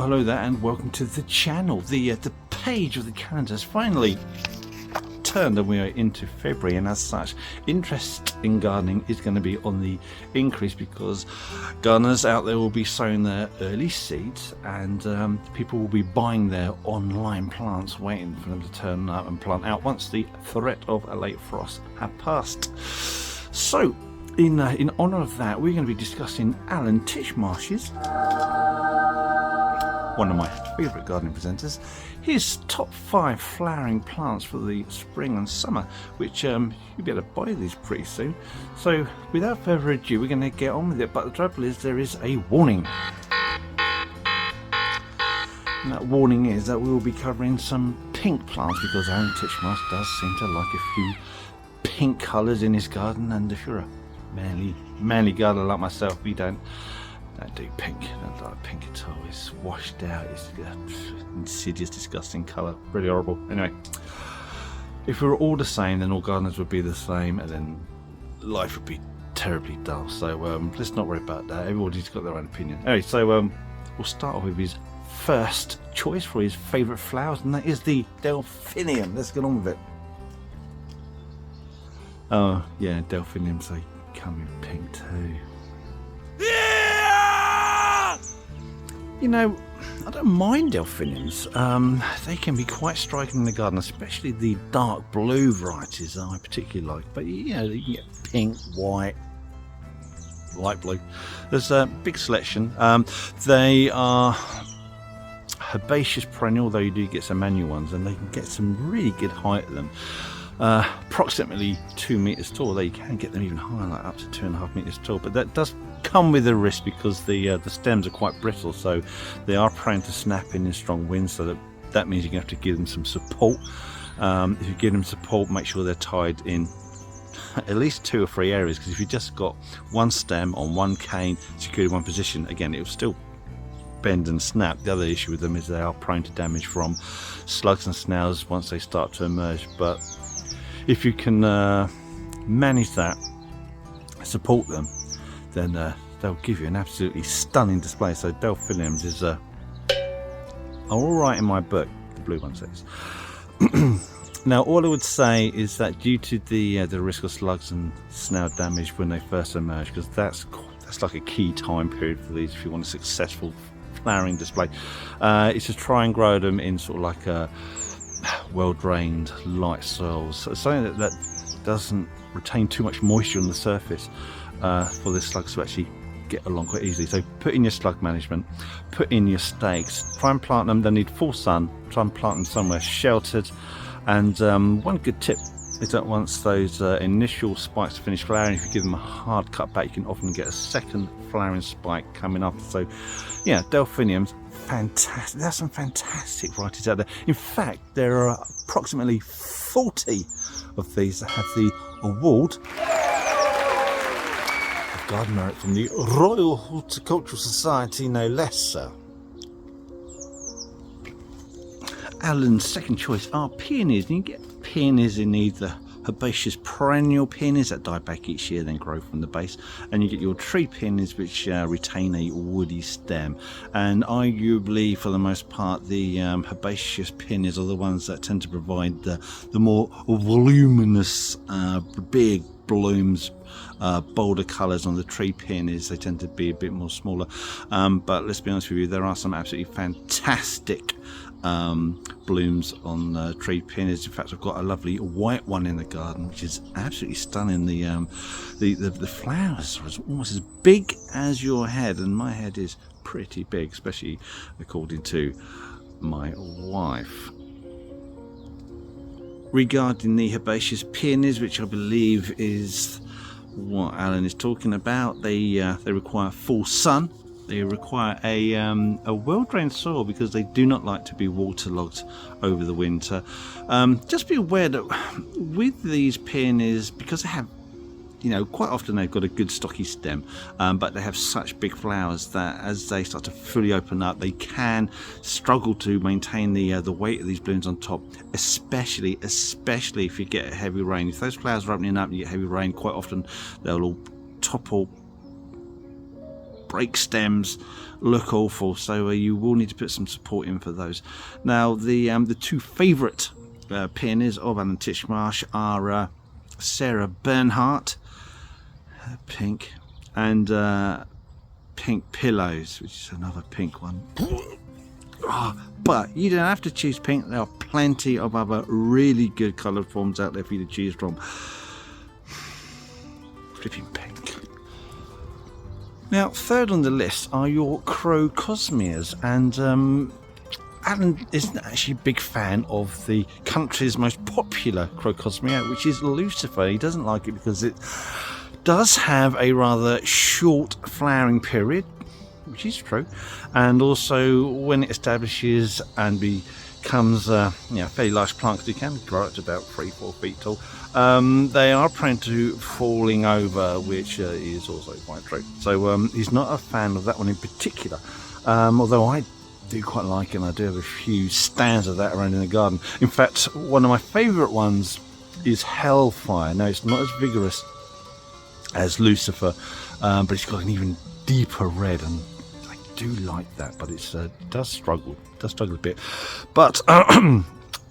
Well, hello there and welcome to the channel. The page of the calendar has finally turned and we are into February, and as such interest in gardening is going to be on the increase because gardeners out there will be sowing their early seeds, and people will be buying their online plants, waiting for them to turn up and plant out once the threat of a late frost have passed. So in honour of that, we're going to be discussing Alan Titchmarsh's, one of my favourite gardening presenters, his top 5 flowering plants for the spring and summer, which you'll be able to buy these pretty soon. So without further ado, we're going to get on with it, but the trouble is there is a warning. And that warning is that we will be covering some pink plants because Alan Titchmarsh does seem to like a few pink colours in his garden, and if you're a manly gardener like myself, we don't do pink. I don't like pink at all. It's washed out. It's insidious, disgusting colour. Really horrible. Anyway, if we were all the same, then all gardeners would be the same, and then life would be terribly dull. So let's not worry about that. Everybody's got their own opinion. Anyway, so we'll start off with his first choice for his favourite flowers, and that is the Delphinium. Let's get on with it. Oh yeah, Delphiniums, they come in pink too. You know, I don't mind Delphiniums. They can be quite striking in the garden, especially the dark blue varieties that I particularly like. But you know, you can get pink, white, light blue. There's a big selection. They are herbaceous perennial, although you do get some annual ones, and they can get some really good height of them. Approximately 2 meters tall. They can get them even higher, like up to 2.5 meters tall, but that does come with a risk because the stems are quite brittle, so they are prone to snapping in strong winds, so that means you're going to have to give them some support. If you give them support, make sure they're tied in at least 2 or 3 areas, because if you just got one stem on one cane secured in one position, again, it will still bend and snap. The other issue with them is they are prone to damage from slugs and snails once they start to emerge. But if you can manage that, support them, then they'll give you an absolutely stunning display. So Delphiniums is are all right in my book, the blue one says. Now, all I would say is that due to the risk of slugs and snail damage when they first emerge, because that's like a key time period for these if you want a successful flowering display, is to try and grow them in sort of like a well-drained, light soils, so something that doesn't retain too much moisture on the surface, for the slugs to actually get along quite easily. So put in your slug management, put in your stakes, try and plant them. They need full sun. Try and plant them somewhere sheltered. And one good tip is that once those initial spikes finish flowering, if you give them a hard cut back, you can often get a second flowering spike coming up. So yeah, Delphiniums, fantastic. There's some fantastic varieties out there. In fact, there are approximately 40 of these that have the award of garden merit from the Royal Horticultural Society, no less, sir. Alan's second choice are peonies, and you get peonies in either herbaceous perennial peonies that die back each year then grow from the base, and you get your tree peonies which retain a woody stem. And arguably for the most part the herbaceous peonies are the ones that tend to provide the more voluminous big blooms, bolder colours. On the tree peonies they tend to be a bit more smaller, but let's be honest with you, there are some absolutely fantastic blooms on tree peonies. In fact, I've got a lovely white one in the garden which is absolutely stunning. The flowers are almost as big as your head, and my head is pretty big, especially according to my wife. Regarding the herbaceous peonies, which I believe is what Alan is talking about, they require full sun. They require a well-drained soil because they do not like to be waterlogged over the winter. Just be aware that with these peonies, because they have, you know, quite often they've got a good stocky stem, but they have such big flowers that as they start to fully open up, they can struggle to maintain the weight of these blooms on top, especially if you get heavy rain. If those flowers are opening up and you get heavy rain, quite often they'll all topple break stems, look awful. So you will need to put some support in for those. Now the two favourite peonies of Alan Titchmarsh are Sarah Bernhardt, pink, and Pink Pillows, which is another pink one. But you don't have to choose pink. There are plenty of other really good coloured forms out there for you to choose from. Flipping pink. Now, third on the list are your Crocosmias, and Alan isn't actually a big fan of the country's most popular Crocosmia, which is Lucifer. He doesn't like it because it does have a rather short flowering period, which is true, and also when it establishes and becomes a fairly large plant, because it can grow up to about 3-4 feet tall, they are prone to falling over, which is also quite true. So he's not a fan of that one in particular, although I do quite like it, and I do have a few stands of that around in the garden. In fact, one of my favourite ones is Hellfire. Now, it's not as vigorous as Lucifer, but it's got an even deeper red, and I do like that, but it does struggle a bit. But Alan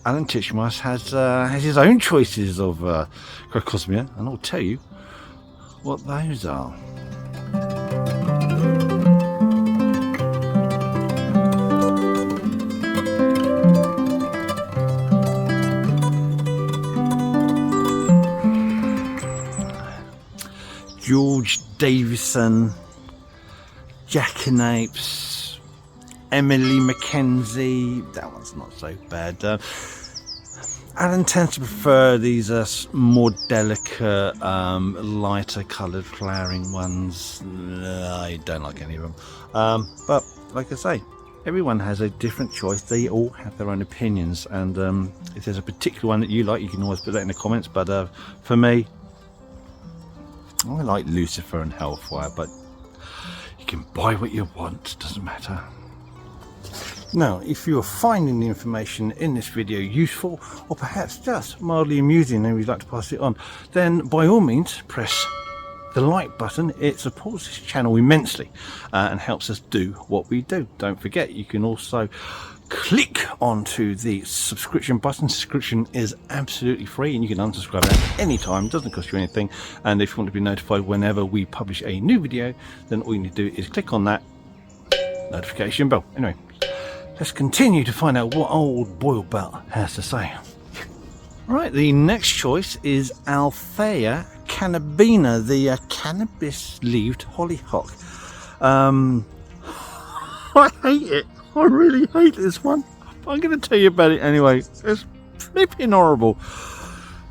Titchmarsh has his own choices of Crocosmia, and I'll tell you what those are. George Davison, Jackanapes, Emily Mackenzie. That one's not so bad. Alan tends to prefer these more delicate, lighter coloured flowering ones. I don't like any of them. But like I say, everyone has a different choice. They all have their own opinions, and if there's a particular one that you like, you can always put that in the comments. But for me, I like Lucifer and Hellfire, but you can buy what you want, doesn't matter. Now, if you are finding the information in this video useful, or perhaps just mildly amusing and you'd like to pass it on, then by all means press the like button. It supports this channel immensely and helps us do what we do. Don't forget, you can also click onto the subscription button. Subscription is absolutely free, and you can unsubscribe at any time. It doesn't cost you anything, and if you want to be notified whenever we publish a new video, then all you need to do is click on that notification bell. Anyway, let's continue to find out what old Boilbelt has to say. Right, the next choice is Althaea cannabina, the cannabis-leaved hollyhock. I hate it. I really hate this one. I'm going to tell you about it anyway. It's flipping horrible.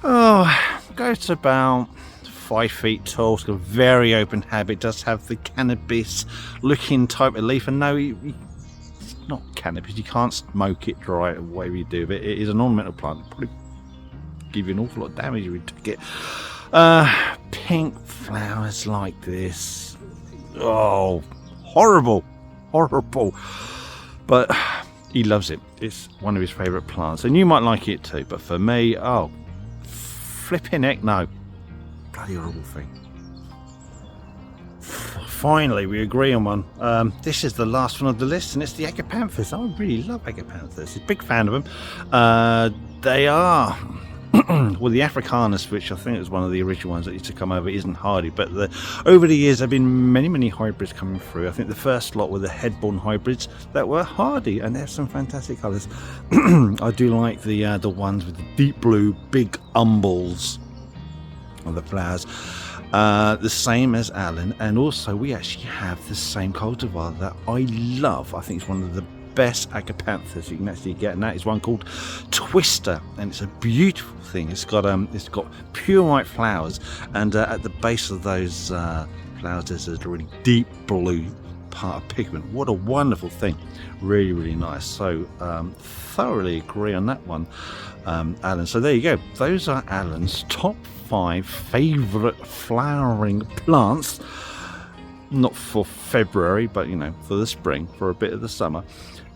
Oh, goes to about 5 feet tall. It's got a very open habit. Does have the cannabis-looking type of leaf, and no, it's not cannabis. You can't smoke it dry or whatever you do. But it is an ornamental plant. It'll probably give you an awful lot of damage if you took it. Pink flowers like this. Oh, horrible. But he loves it. It's one of his favourite plants, and you might like it too. But for me, oh, flipping heck no. Bloody horrible thing. Finally, we agree on one. This is the last one of the list, and it's the Agapanthus. I really love Agapanthus. I'm a big fan of them. They are... well, the Africanus, which I think was one of the original ones that used to come over, isn't hardy, but over the years there have been many hybrids coming through. I think the first lot were the head-born hybrids that were hardy, and they have some fantastic colours. I do like the ones with the deep blue, big umbels of the flowers, the same as Alan, and also we actually have the same cultivar that I love. I think it's one of the best Agapanthus you can actually get, and that is one called Twister, and it's a beautiful thing. It's got pure white flowers, and at the base of those flowers there's a really deep blue part of pigment. What a wonderful thing. Really nice. So thoroughly agree on that one, Alan. So there you go. Those are Alan's top 5 favourite flowering plants, not for February, but for the spring, for a bit of the summer.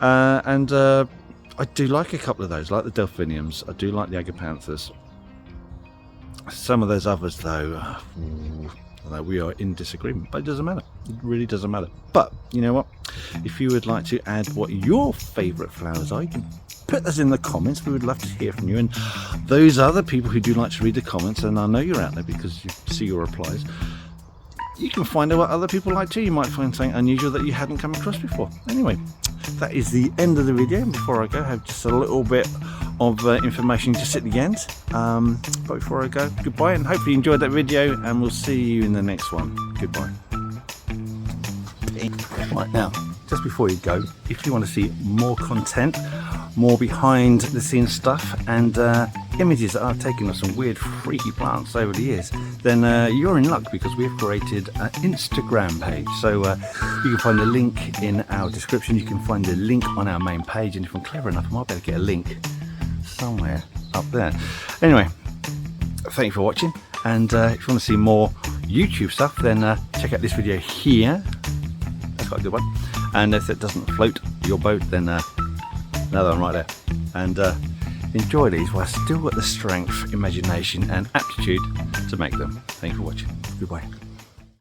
And I do like a couple of those, like the Delphiniums. I do like the Agapanthus. Some of those others, though, we are in disagreement, but it doesn't matter. It really doesn't matter. But you know what? If you would like to add what your favourite flowers are, you can put those in the comments. We would love to hear from you. And those other people who do like to read the comments, and I know you're out there because you see your replies, you can find out what other people like too. You might find something unusual that you hadn't come across before. Anyway, that is the end of the video. And before I go, I have just a little bit of information just at the end. But before I go, goodbye, and hopefully you enjoyed that video, and we'll see you in the next one. Goodbye. Right, now, just before you go, if you want to see more content, more behind the scenes stuff, and images that I've taken of some weird freaky plants over the years, then you're in luck, because we've created an Instagram page. So you can find the link in our description. You can find the link on our main page, and if I'm clever enough, I might be able to get a link somewhere up there. Anyway, thank you for watching, and if you want to see more YouTube stuff, then check out this video here. That's quite a good one. And if it doesn't float your boat, then another one right there. And enjoy these while I've still got the strength, imagination and aptitude to make them. Thank you for watching. Goodbye.